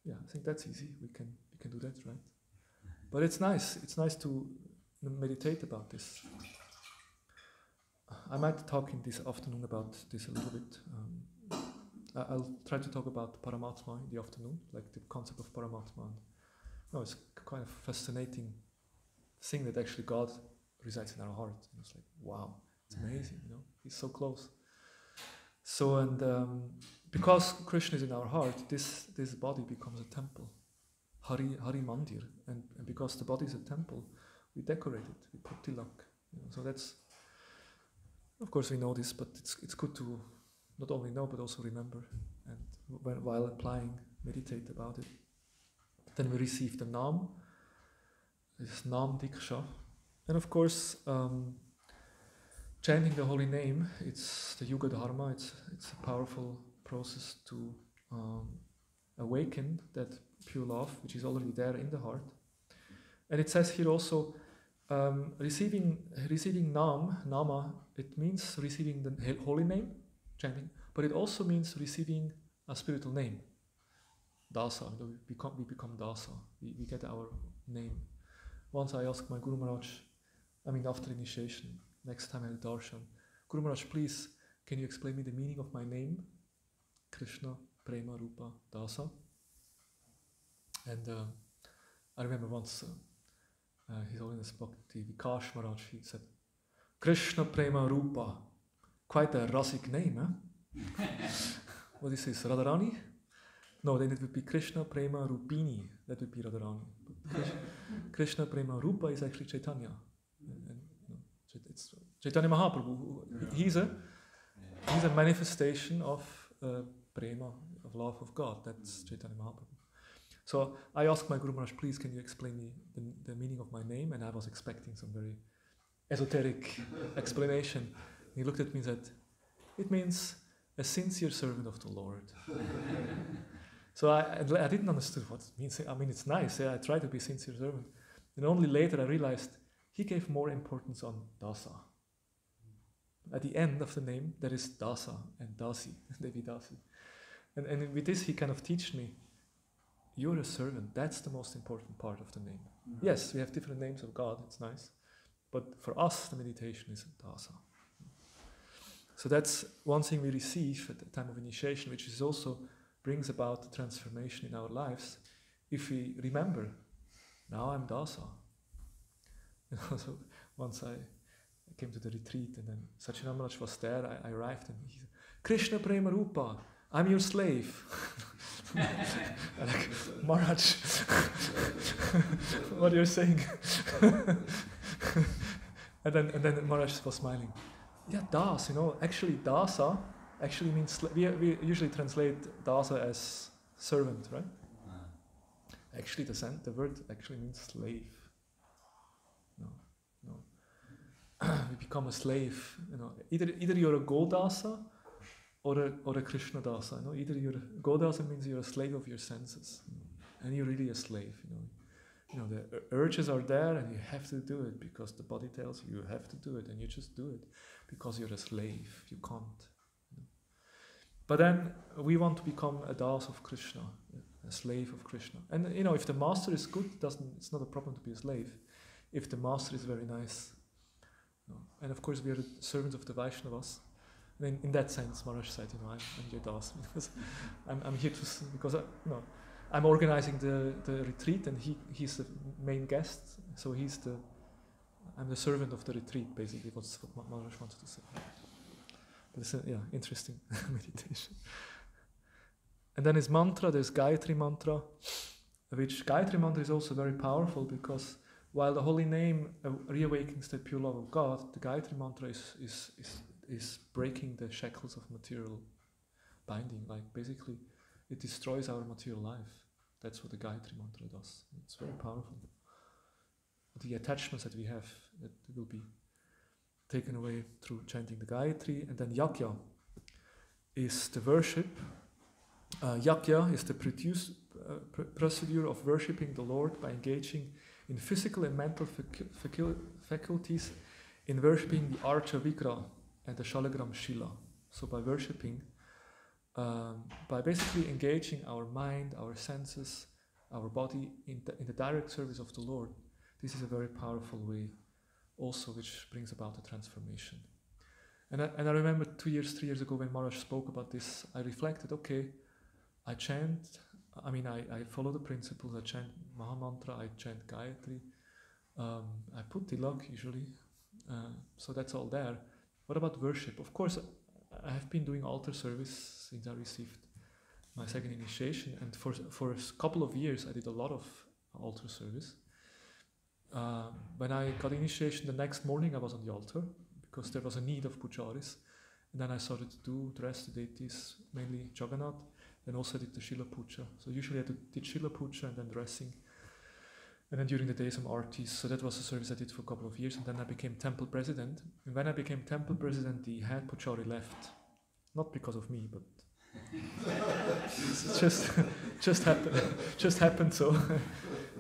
Yeah, I think that's easy. We can do that, right? But it's nice. It's nice to meditate about this. I might talk in this afternoon about this a little bit. I'll try to talk about Paramatma in the afternoon, like the concept of Paramatma. No, it's quite a fascinating thing that actually God resides in our heart. And it's like, wow, it's amazing, He's so close. So, and because Krishna is in our heart, this body becomes a temple, Hari Mandir, and because the body is a temple, we decorate it, we put tilak. So that's, of course we know this, but it's good to not only know but also remember, and while applying, meditate about it. Then we receive the Nam, this Nam Diksha, and of course chanting the holy name. It's the Yuga Dharma. It's a powerful process to awaken that pure love, which is already there in the heart. And it says here also, receiving Nama, it means receiving the holy name, chanting, but it also means receiving a spiritual name, Dasa. We become Dasa. We get our name. Once I asked my Guru Maharaj, after initiation, next time I had darshan, Guru Maharaj, please, can you explain me the meaning of my name? Krishna, Premarupa, Dasa. And I remember once His Holiness Bhakti Vikash Maharaj, he said, Krishna Premarupa, quite a Rasik name, eh? What is this, Radharani? No, then it would be Krishna Prema Rupini, that would be Radharani. Krishna Prema Rupa is actually Chaitanya. It's Chaitanya Mahaprabhu. He's a manifestation of prema, of love of God. That's Chaitanya Mahaprabhu. So I asked my Guru Maharaj, please, can you explain me the meaning of my name? And I was expecting some very esoteric explanation. He looked at me and said, it means a sincere servant of the Lord. So I didn't understand what it means. It's nice. I try to be a sincere servant. And only later I realized he gave more importance on Dasa. At the end of the name, there is Dasa and Dasi, Devi Dasi. And with this, he kind of teach me, you're a servant. That's the most important part of the name. Mm-hmm. Yes, we have different names of God. It's nice. But for us, the meditation is Dasa. So that's one thing we receive at the time of initiation, which is also brings about the transformation in our lives. If we remember, now I'm Dasa. So once I came to the retreat, and then Satchidananda Maharaj was there. I arrived, and he said, Krishna Premarupa, I'm your slave. Like, Maharaj, what are you saying? and then Maharaj was smiling. Yeah, Das, actually Dasa actually means, we usually translate Dasa as servant, right? Actually, the word actually means slave. No. We become a slave. Either you're a Godasa or a Krishna Dasa. Either you're Godasa means you're a slave of your senses, and you're really a slave. The urges are there, and you have to do it because the body tells you have to do it, and you just do it because you're a slave. You can't. But then we want to become a Das of Krishna, a slave of Krishna. And if the master is good, it's not a problem to be a slave. If the master is very nice, and of course we are the servants of the Vaishnavas. And in that sense, Maharaj said, I'm your Das because I'm here because I'm organizing the retreat, and he's the main guest, so I'm the servant of the retreat, basically. What's what Maharaj wants to say. But it's interesting meditation. And then his mantra, there's Gayatri mantra, which Gayatri mantra is also very powerful because while the holy name reawakens the pure love of God, the Gayatri mantra is breaking the shackles of material binding. Like basically, it destroys our material life. That's what the Gayatri mantra does. It's very powerful. The attachments that we have, that will be taken away through chanting the Gayatri. And then Yajna is the worship. Yajna is the procedure of worshipping the Lord by engaging in physical and mental faculties in worshipping the Archa Vigra and the Shalagram Shila. So by worshipping, by basically engaging our mind, our senses, our body in the direct service of the Lord, this is a very powerful way also which brings about a transformation. And I remember 3 years ago when Maharaj spoke about this, I reflected, okay, I follow the principles, I chant Mahamantra, I chant Gayatri, I put Tilak usually, so that's all there. What about worship? Of course, I have been doing altar service since I received my second initiation, and for a couple of years I did a lot of altar service. When I got initiation, the next morning I was on the altar, because there was a need of pujaris, and then I started to do the rest of the deities, mainly Jagannath, and also did the Shila Puja. So usually I did Shila Puja and then dressing, and then during the day some artis. So that was a service I did for a couple of years, and then I became temple president. And when I became temple president, the head pujari left, not because of me, but just happened so.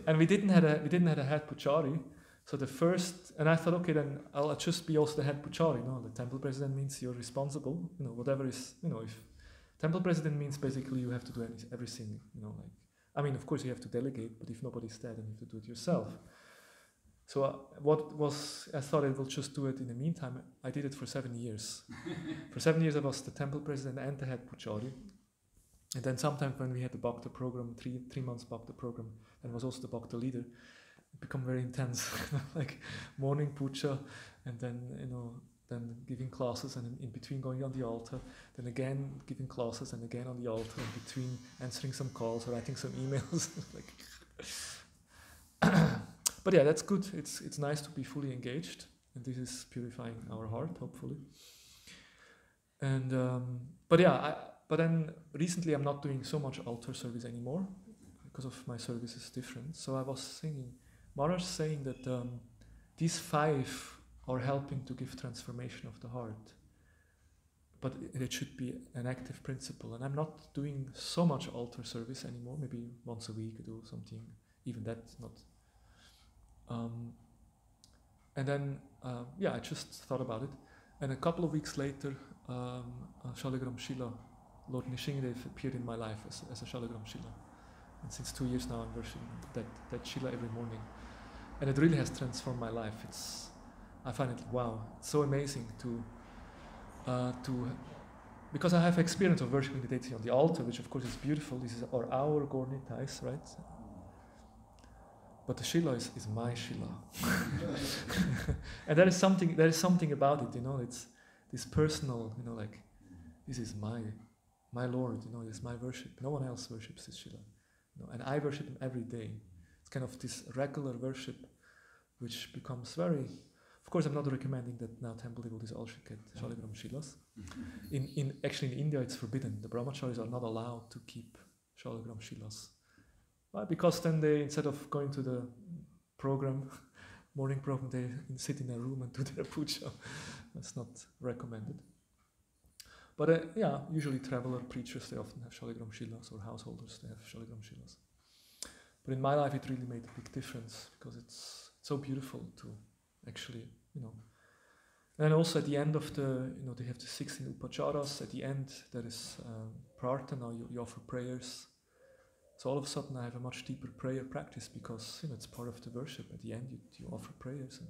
And we didn't have a head pujari. So the first, and I thought, okay, then I'll just be also the head pujari. No, the temple president means you're responsible. Whatever is, if temple president means basically you have to do everything. Of course you have to delegate, but if nobody's there, then you have to do it yourself. So I thought I will just do it in the meantime. I did it for 7 years. For 7 years I was the temple president and the head pujari. And then sometime when we had the Bhakti program, 3 months Bhakti program, and was also the Bhakti leader, it became very intense, like morning puja, and then then giving classes, and in between going on the altar, then again giving classes, and again on the altar, in between answering some calls or writing some emails. But yeah, that's good. It's nice to be fully engaged, and this is purifying our heart, hopefully. And but then recently I'm not doing so much altar service anymore because of my service is different. So I was thinking, Maharaj saying that these 5 are helping to give transformation of the heart, but it should be an active principle. And I'm not doing so much altar service anymore. Maybe once a week I do something. Even that not. And then I just thought about it. And a couple of weeks later, Shalagram Shila, Lord Nishingadev appeared in my life as a Shalagram Shila. And since 2 years now I'm worshipping that Shila every morning. And it really has transformed my life. I find it, wow, it's so amazing to because I have experience of worshipping the deity on the altar, which of course is beautiful. This is our Gornitais, right? But the Shila is my Shila. And there is something about it, it's this personal, like, this is my Lord, it's my worship. No one else worships this Shila. And I worship him every day. It's kind of this regular worship which becomes very... Of course, I'm not recommending that now temple devotees all should get Shalagram Shilas. Actually in India it's forbidden. The brahmacharis are not allowed to keep Shalagram Shilas. Why? Because then they, instead of going to the morning program, they sit in a room and do their puja. That's not recommended. But usually traveler preachers, they often have Shalagram Shilas, or householders, they have Shalagram Shilas. But in my life it really made a big difference, because it's so beautiful to actually, And also at the end of they have the 16 upacharas. At the end there is prarthana, you offer prayers. So all of a sudden I have a much deeper prayer practice, because it's part of the worship. At the end you offer prayers and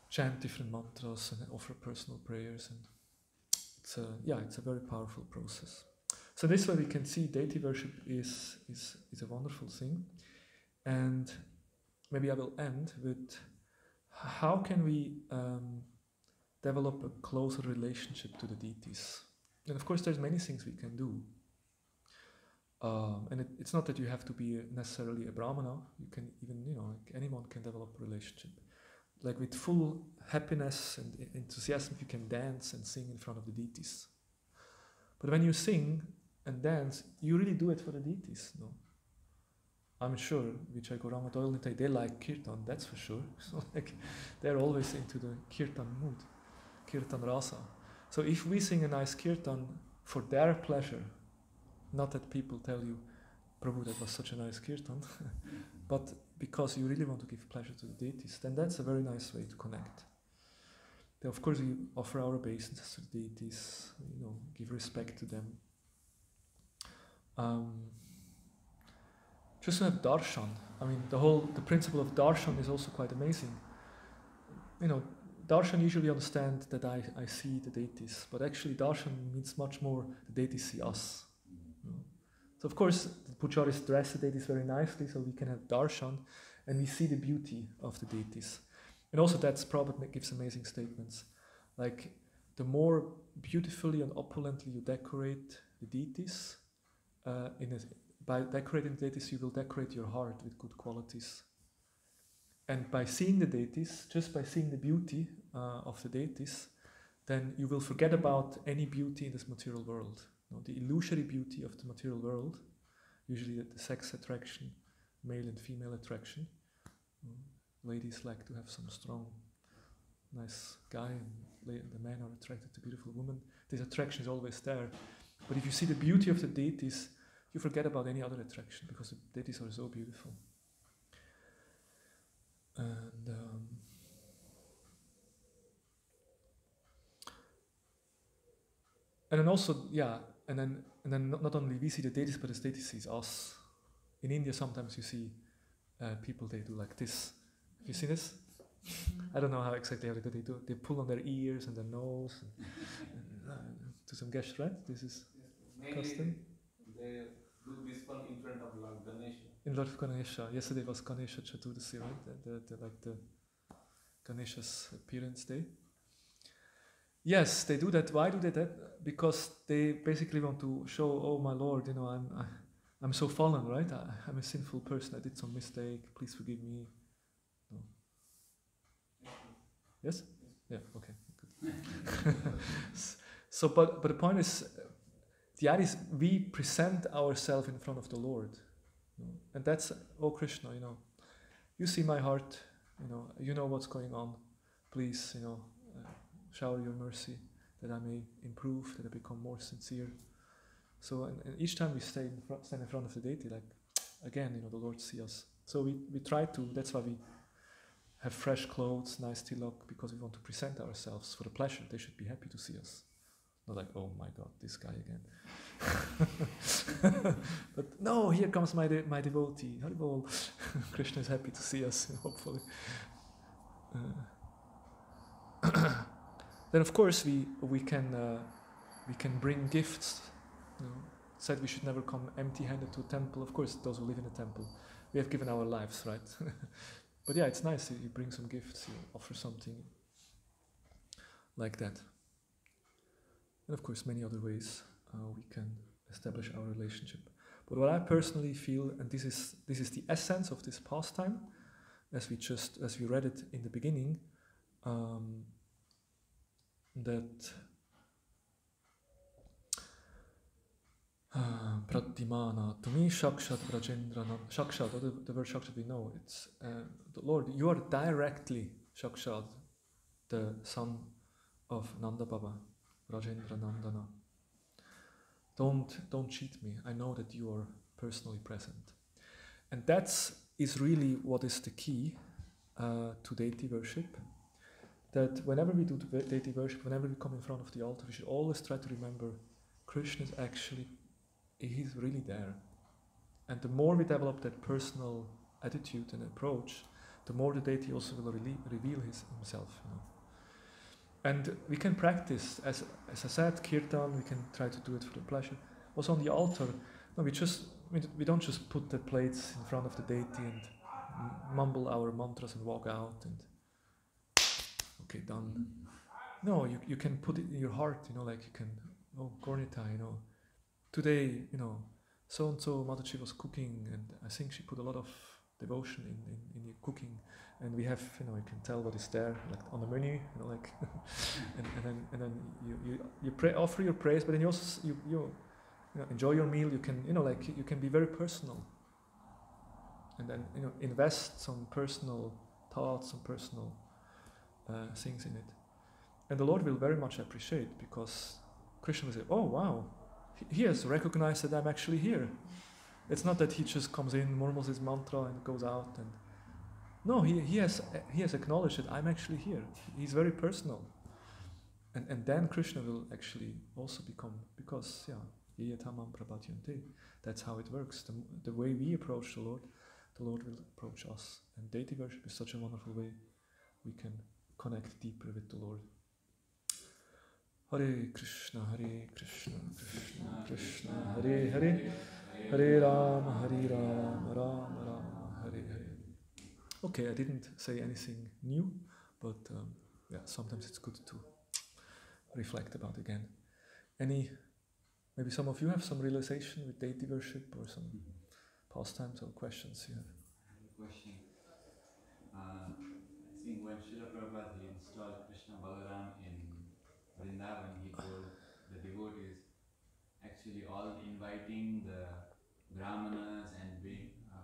chant different mantras and offer personal prayers, and it's a very powerful process. So this way we can see deity worship is a wonderful thing. And maybe I will end with, how can we develop a closer relationship to the deities? And of course there's many things we can do. And it's not that you have to be necessarily a brahmana. You can even, anyone can develop a relationship. Like with full happiness and enthusiasm, you can dance and sing in front of the deities. But when you sing and dance, you really do it for the deities, no? I'm sure Vijay Gauranga Doyle, they like kirtan, that's for sure. So they're always into the kirtan mood, kirtan rasa. So if we sing a nice kirtan for their pleasure, not that people tell you, Prabhu, that was such a nice kirtan, but because you really want to give pleasure to the deities, then that's a very nice way to connect. Then of course we offer our obeisances to the deities, give respect to them. Just to have darshan. I mean, the principle of darshan is also quite amazing. Darshan usually understand that I see the deities, but actually darshan means much more the deities see us. So of course the pujaris dress the deities very nicely, so we can have darshan, and we see the beauty of the deities. And also that's Prabhupada gives amazing statements, like the more beautifully and opulently you decorate the deities, by decorating the deities you will decorate your heart with good qualities. And by seeing the deities, just by seeing the beauty of the deities, then you will forget about any beauty in this material world. The illusory beauty of the material world, usually the sex attraction, male and female attraction. Ladies like to have some strong, nice guy, and the men are attracted to beautiful women. This attraction is always there. But if you see the beauty of the deities, you forget about any other attraction, because the deities are so beautiful. And then also, and then not only we see the deities, but the deities sees us. In India, sometimes you see people, they do like this. Have you seen this? I don't know how exactly they do. They pull on their ears and their nose, and do some gesture, right? This is custom. They do this one in front of Lord Ganesha. In Lord Ganesha. Yesterday was Ganesha Chaturdashi, right? The Ganesha's appearance day. Yes, they do that. Why do they that? Because they basically want to show, oh my Lord, I'm so fallen, right? I'm a sinful person. I did some mistake. Please forgive me. No. Yes? Yeah. Okay. Good. So, but the point is, the idea is we present ourselves in front of the Lord, and that's, oh Krishna, you see my heart, you know what's going on. Please, shower your mercy that I may improve, that I become more sincere. So, and each time we stand in front of the deity, like again, the Lord sees us. So we try to. That's why we have fresh clothes, nice tilak, because we want to present ourselves for the pleasure. They should be happy to see us. Not like, oh my God, this guy again. But no, here comes my devotee. Haribol. Krishna is happy to see us, hopefully. Then of course we can bring gifts. Said we should never come empty-handed to a temple. Of course, those who live in a temple, we have given our lives, right? But yeah, it's nice. You bring some gifts, you offer something like that. And of course, many other ways we can establish our relationship. But what I personally feel, and this is the essence of this pastime, as we read it in the beginning, that Pratimana, to me, Shakshat Brajendra, Shakshat, the word Shakshat we know, it's the Lord, you are directly Shakshat, the son of Nanda Baba, Rajendra Nandana. Don't cheat me, I know that you are personally present. And that is really what is the key to deity worship. That whenever we do deity worship, whenever we come in front of the altar, we should always try to remember Krishna is actually, he's really there. And the more we develop that personal attitude and approach, the more the deity also will reveal himself. And we can practice, as I said, kirtan, we can try to do it for the pleasure. Also on the altar, no, we don't just put the plates in front of the deity and mumble our mantras and walk out and okay, done. No, you can put it in your heart, like you can, oh, Gornita, today, so-and-so Mataji was cooking, and I think she put a lot of devotion in the cooking, and we have, you can tell what is there, like on the menu, like, and then you pray, offer your praise, but then you also you enjoy your meal. You can, you can be very personal, and then invest some personal thoughts, some personal things in it, and the Lord will very much appreciate, because Krishna will say, oh wow, he has recognized that I'm actually here. It's not that he just comes in, murmurs his mantra and goes out, and No, he has acknowledged that I'm actually here. He's very personal. And then Krishna will actually also become, because Yeyatamam Prabhatyante, that's how it works. The way we approach the Lord will approach us. And deity worship is such a wonderful way we can connect deeper with the Lord. Hare Krishna, Krishna Krishna, Hare Hare, Hare Rama, Rama Rama, Hare Hare. Okay, I didn't say anything new, but sometimes it's good to reflect about again. Maybe some of you have some realization with deity worship or some pastimes or questions here. I have a question. I think when Srila Prabhupada he installed Krishna Balaram in Vrindavan, he told the devotees, actually all inviting the brahmanas and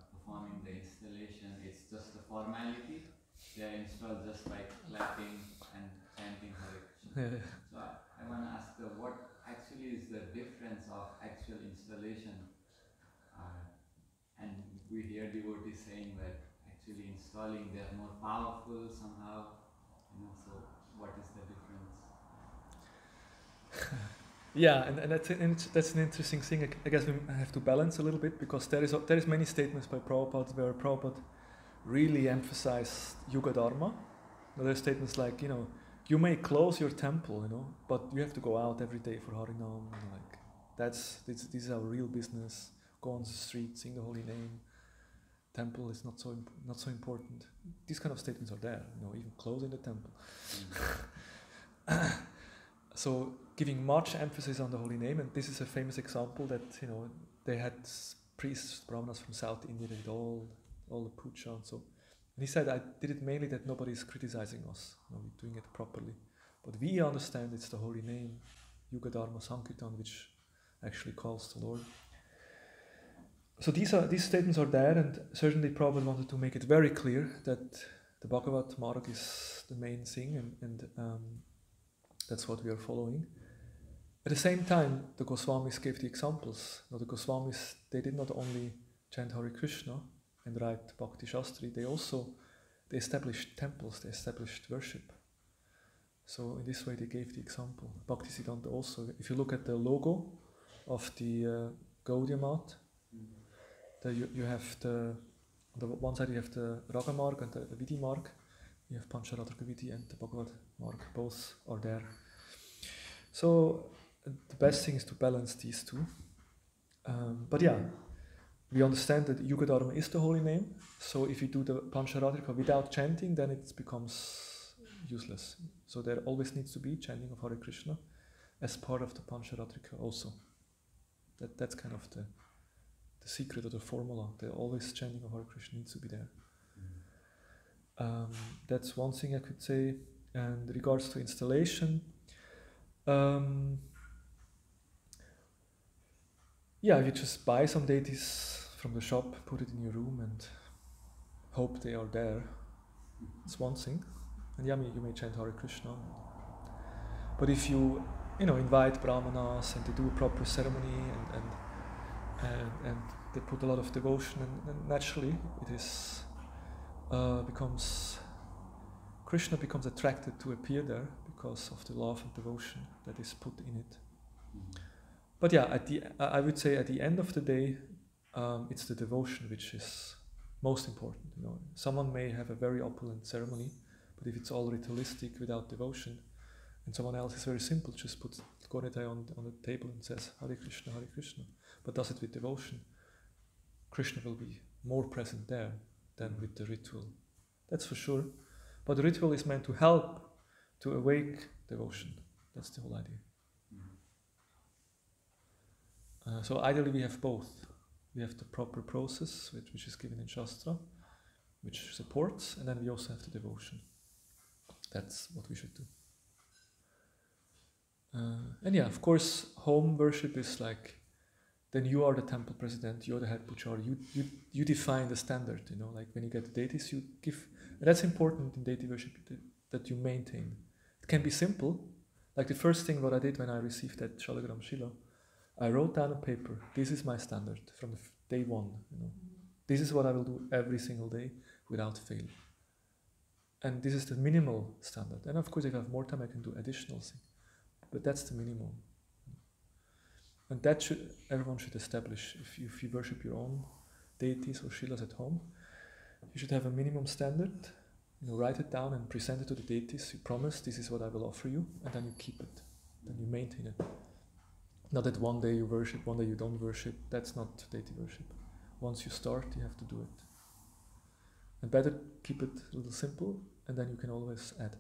performing the installation, it's just a formality. They are installed just by clapping and chanting Hare Krishna. Yeah. So I want to ask what actually is the difference of actual installation? And we hear devotees saying that actually installing they are more powerful somehow, so what is the difference? Yeah, and that's an interesting thing. I guess we have to balance a little bit, because there is many statements by Prabhupada where Prabhupada really emphasized Yuga Dharma. There are statements like, you may close your temple, but you have to go out every day for Harinam. This is our real business. Go on the street, sing the holy name. Temple is not so important. These kind of statements are there. Even closing the temple. So giving much emphasis on the holy name, and this is a famous example that they had priests, brahmanas from South India, they did all the puja and so. And he said, I did it mainly that nobody is criticizing us. We're doing it properly. But we understand it's the holy name, Yuga Dharma Sankirtan, which actually calls the Lord. So these statements are there, and certainly Prabhupada wanted to make it very clear that the Bhagavad Marg is the main thing, and that's what we are following. At the same time, the Goswamis gave the examples. The Goswamis, they did not only chant Hare Krishna and write Bhakti Shastri, they established temples, they established worship. So in this way they gave the example. Bhaktisiddhanta also, if you look at the logo of the Gaudiya Math, you have on the one side you have the Raga Marg and the Vidhi Marg, you have Pancharadhika Vidhi and the Bhagavad Marg, both are there. So the best thing is to balance these two. But we understand that Yuga Dharma is the holy name, so if you do the Pancharadhika without chanting, then it becomes useless. So there always needs to be chanting of Hare Krishna as part of the Pancharadhika also. That's kind of the secret or the formula. The always chanting of Hare Krishna needs to be there. That's one thing I could say. And regards to installation, you just buy some deities from the shop, put it in your room, and hope they are there. It's one thing. And you may chant Hare Krishna. But if you invite brahmanas and they do a proper ceremony and they put a lot of devotion, and naturally it is Krishna becomes attracted to appear there because of the love and devotion that is put in it. But I would say at the end of the day, it's the devotion which is most important. Someone may have a very opulent ceremony, but if it's all ritualistic without devotion, and someone else is very simple, just puts Gauradesh on the table and says Hare Krishna, but does it with devotion, Krishna will be more present there than with the ritual. That's for sure. But the ritual is meant to help to awake devotion. That's the whole idea. So ideally we have both. We have the proper process, which is given in Shastra, which supports, and then we also have the devotion. That's what we should do. Of course, home worship is like, then you are the temple president, you're the head pujari, you define the standard, like when you get the deities, you give, and that's important in deity worship, that you maintain. It can be simple, like the first thing what I did when I received that Shalagram Shila, I wrote down on paper, this is my standard from day one, This is what I will do every single day without fail. And this is the minimal standard. And of course, if I have more time, I can do additional things. But that's the minimum. And that everyone should establish. If you worship your own deities or shilas at home, you should have a minimum standard. Write it down and present it to the deities. You promise, this is what I will offer you, and then you keep it. Then you maintain it. Not that one day you worship, one day you don't worship. That's not deity worship. Once you start, you have to do it. And better keep it a little simple, and then you can always add.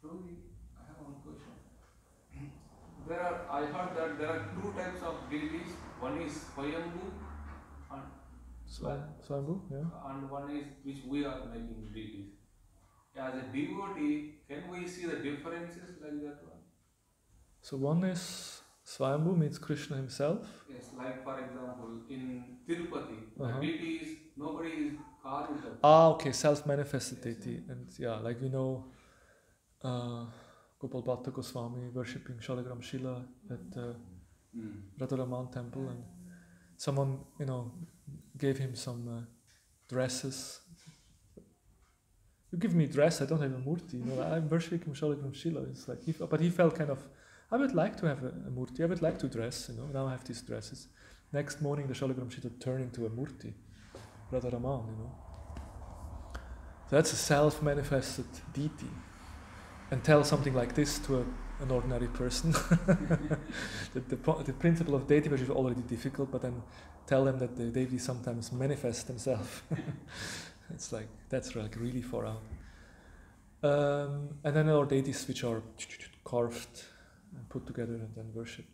Prabhu, I have one question. I heard that there are two types of deities. One is Swayambhu and Swayambhu, yeah. And one is which we are making deities. As a devotee, can we see the differences like that one? So one is Swayambhu, means Krishna himself. Yes, like for example, in Tirupati, the deity is, nobody is carved that. Okay, self-manifested deity. And yeah, like we know Gopal Bhatta Goswami worshipping Shalagram Shila at the Radharaman temple, and someone, gave him some dresses. You give me a dress, I don't have a murti. I'm worshipping Shalagram Shila. It's like, but he felt kind of, I would like to have a murti. I would like to dress. Now I have these dresses. Next morning, the Shalagram Shila turned into a murti, Radharaman. So that's a self-manifested deity. And tell something like this to an ordinary person. the principle of deity worship is already difficult, but then tell them that the deity sometimes manifest themselves. It's like, that's like really far out. And then there are deities which are carved and put together and then worshipped.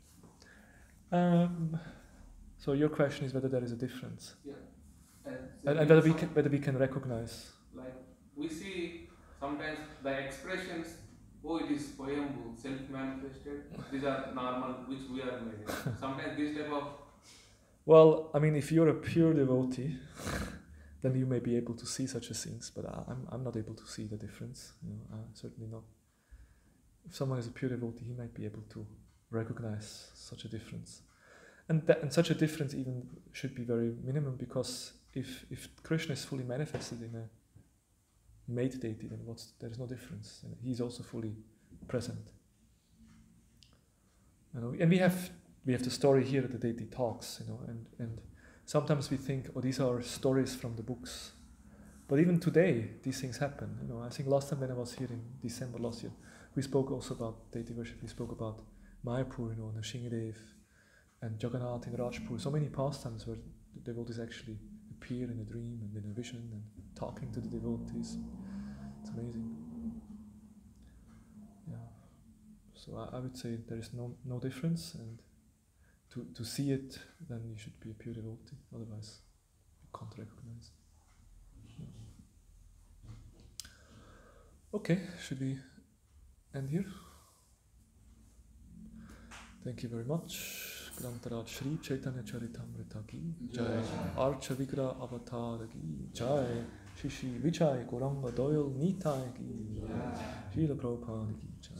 So your question is whether there is a difference. Yeah. And whether we can recognize. Like we see sometimes the expressions, it is Swayambhu, self-manifested. These are normal, which we are made. Sometimes this type of... Well, I mean, if you're a pure devotee, then you may be able to see such things, but I'm not able to see the difference. Certainly not. If someone is a pure devotee, he might be able to recognize such a difference. And such a difference even should be very minimum, because if Krishna is fully manifested in a made deity, then there is no difference. He's also fully present. And we have the story here that the deity talks, and sometimes we think, these are stories from the books. But even today, these things happen. I think last time when I was here in December last year, we spoke also about deity worship. We spoke about Mayapur, Nrsimhadev, and Jagannath in Rajpur. So many pastimes where the devotees actually appear in a dream and in a vision and talking to the devotees. It's amazing. Yeah. So I would say there is no difference, and to see it, then you should be a pure devotee. Otherwise, you can't recognize. Yeah. Okay, should we end here? Thank you very much. Grantaraj Shri Chaitanya Charitamrita Ki Jai, Archa Vigra Avatar Ki Jai, Shishi Vichai Goranga Doyle Nitai Ki Jai, Srila Prabhupada Ki Jai.